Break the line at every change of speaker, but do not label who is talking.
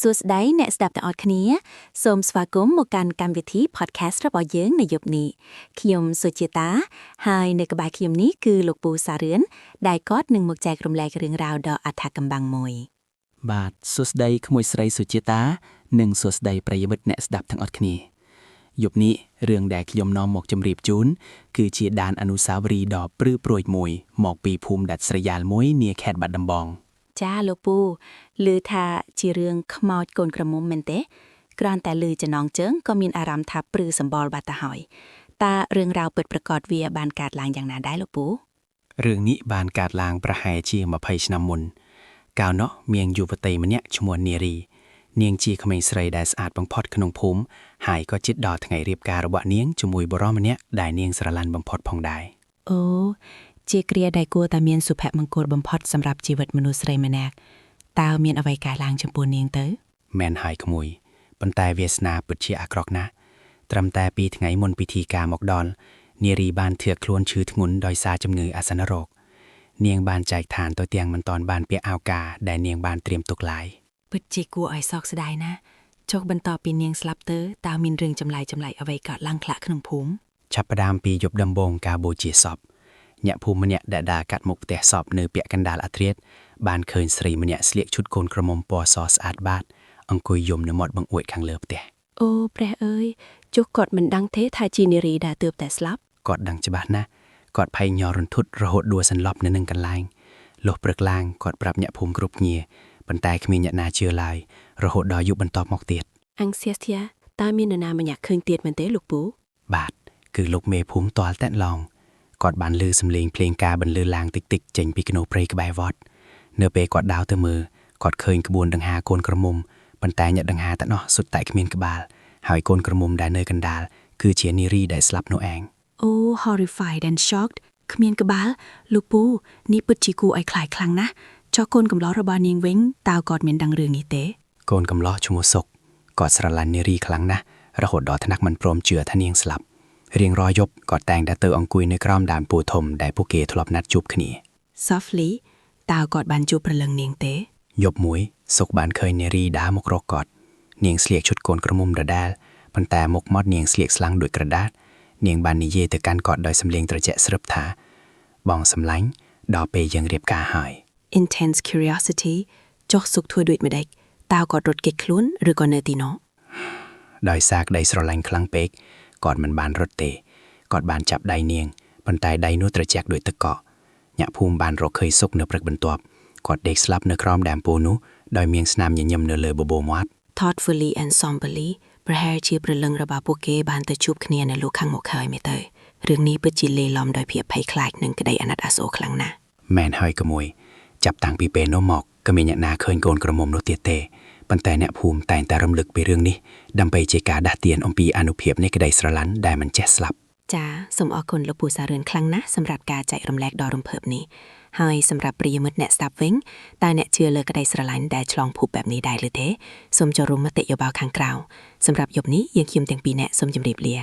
សួស្តីអ្នកស្ដាប់ទាំងអស់គ្នាសូមស្វាគមន៍មកកាន់កម្មវិធី podcast របស់យើងនៅយប់នេះខ្ញុំសុជាតាហើយនៅក្បែរខ្ញុំនេះគឺលោកពូសារឿនដែលគាត់នឹងមកចែករំលែករឿងរ៉ាវដ៏អធិកកំបាំងមួយ
បាទសួស្តីក្មួយស្រីសុជាតានិងសួស្តីប្រិយមិត្តអ្នកស្ដាប់ទាំងអស់គ្នាយប់នេះរឿងដែលខ្ញុំនាំមកជម្រាបជូនគឺជាដានអនុស្សាវរីយ៍ដ៏ព្រឺព្រួយមួយមកពីភូមិដាច់ស្រយាលមួយនាខេត្តបាត់ដំបង
ចាលោកពូឮថាជារឿងខ្មោចកូនក្រមុំមែនទេគ្រាន់តែឮចំណងជើងក៏មានអារម្មណ៍ថាព្រឺសម្បល់បាត់ទៅហើយតើរឿងរ៉ាវពិតប្រាកដវាបានកើតឡើងយ៉ាងណាដែរលោកពូ
រឿងនេះបានកើតឡើងប្រហែលជា20ឆ្នាំមុនកាលនោះមានយុវតីម្នាក់ឈ្មោះនារីនាងជាក្មេងស្រីដែលស្អាតបំផុតក្នុងភូមិហើយក៏ជិតដល់ថ្ងៃរៀបការរបស់នាងជាមួយបុរសម្នាក់ដែលនាងស្រឡាញ់បំផុតផងដែរ
អូជាគ្រាដែលគួរតែមានសុភមង្គលបំផុតសម្រាប់ជីវិតមនុស្សស្រីម្នាក់តើមានអ្វីកើតឡើងចំពោះនាងទៅ
មែនហើយក្មួយប៉ុន្តែវាសនាពិតជាអាក្រក់ណាស់ត្រឹមតែ2ថ្ងៃមុនពិធីការមកដល់នារីបានធ្លាក់ខ្លួនឈឺធ្ងន់ដោយសារជំងឺអាសន្នរោគនាងបានចែកឋានទៅទាំងមិនទាន់បានពាក់អាវការដែលនាងបានត្រៀមទុកឡើយ
ពិតជាគួរឲ្យសោកស្ដាយណាស់ចុះបន្ទាប់ពីនាងស្លាប់ទៅតើមានរឿងចម្លែកអ្វីកើតឡើងខ្លះក្នុងភូមិ
ចាប់ផ្ដើមពីយប់ដំបូងការបូជាសពអ្នកភូមិម្នាក់ដែលដើរកាត់មុខផ្ទះសពនៅពាក់កណ្ដាលអធ្រាត្របានឃើញស្រីម្នាក់ស្លៀកឈុតកូនក្រមុំពណ៌សស្អាតបាតអង្គុយយំនៅមាត់បង្អួចខាងលើផ្ទះ
អូព្រះអើយចុះគាត់មិនដឹងទេថាជានារីដែលទើបតែស្លាប់
គាត់ដឹងច្បាស់ណាស់គាត់ភ័យញ័ររន្ធត់រហូតដួលសន្លប់នៅនឹងកន្លែងលុះព្រឹកឡើងគាត់ប្រាប់អ្នកភូមិគ្រប់គ្នាប៉ុន្តែគ្មានអ្នកណាជឿឡើយរហូតដល់យប់បន្ទាប់មកទៀត
អង្គសៀសធាតើមាននរណាម្នាក់ឃើញទៀតមែនទេលោកពូ
បាទគឺលោកមេភូមិទាល់តែនឡងគាត់បានឮសំឡេងភ្លេងការបន្លឺឡើងតិចតិចចេញពីគនោព្រៃក្បែរវត្តនៅពេលគាត់ដើរទៅមើលគាត់ឃើញក្បួនដង្ហាកូនក្រមុំប៉ុន្តែអ្នកដង្ហាទាំងនោះសុទ្ធតែគ្មានក្បាលហើយកូនក្រមុំដែលនៅកណ្ដាលគឺជានារីដែលស្លាប់នោះឯង
អូ horrified and shocked គ្មានក្បាលលោកពូនេះពិតជាគួរឲ្យខ្លាចខ្លាំងណាស់ចុះកូនកំឡោះរបស់នាងវិញតើគាត់មានដឹងរឿងនេះទេ
កូនកំឡោះឈ្មោះសុកគាត់ស្រឡាញ់នារីខ្លាំងណាស់រហូតដល់ថ្នាក់មិនព្រមជឿថានាងស្លាប់រៀងរាល់យប់គាត់តែងតែទៅអង្គុយនៅក្រោមដើមពោធិ៍ធំដែលពួកគេធ្លាប់ណាត់ជួបគ្នា
Softly តើគាត់បានជួបព្រលឹងនាងទេ
យប់មួយសុកបានឃើញនារីដើរមករកគាត់នាងស្លៀកឈុតកូនក្រមុំដដែលប៉ុន្តែមុខមាត់នាងស្លៀកស្លាំងដូចក្រដាសនាងបាននិយាយទៅកាន់គាត់ដោយសំឡេងត្រជាក់ស្រឹបថាបងសម្លាញ់ដល់ពេលយើងរៀបការហើយ
Intense curiosity ចុះសុកធ្វើដូចម្ដេចតើគាត់រត់គេចខ្លួនឬក៏នៅទីនោះ
ដោយសារក្តីស្រឡាញ់ខ្លាំងពេកគាត់មិនបានរត់ទេគាត់បានចាប់ដៃនាងប៉ុន្តែដៃនោះត្រជាក់ដូចទឹកកកអ្នកភូមិបានរកឃើញសុកនៅព្រឹកបន្ទាប់គាត់ដេកស្លាប់នៅក្រោមដើមពោធិ៍នោះដោយមានស្នាមញញឹមនៅលើបបូរមាត់
Thoughtfully and somberly ប្រហែលជាព្រលឹងរបស់ពួកគេបានទៅជួបគ្នានៅលោកខាងមុខហើយមែនទេរឿងនេះពិតជាលេឡំដោយភាពភ័យខ្លាចនិងក្តីអាណិតអាសូរខ្លាំងណាស់
មែនហើយក្មួយចាប់តាំងពីពេលនោះមកក៏មានអ្នកណាឃើញកូនក្រមុំនោះទៀតទេប៉ុន្តែអ្នកភូមិតែងតែរំលឹកពីរឿងនេះដើម្បីជាការដាស់តឿនអំពីអានុភាពនៃក្តីស្រឡាញ់ដែលមិនចេះស្លាប់
ចាសូមអរគុណលោកពូសារឿនខ្លាំងណាស់សម្រាប់ការចែករំលែកដ៏រំភើបនេះហើយសម្រាប់ប្រិយមិត្តអ្នកស្ដាប់វិញតើអ្នកជឿលើក្តីស្រឡាញ់ដែលឆ្លងភពបែបនេះដែរឬទេសូមចូលរួមមតិយោបល់ខាងក្រៅសម្រាប់យប់នេះយើងខ្ញុំទាំងពីរអ្នកសូមជម្រាបលា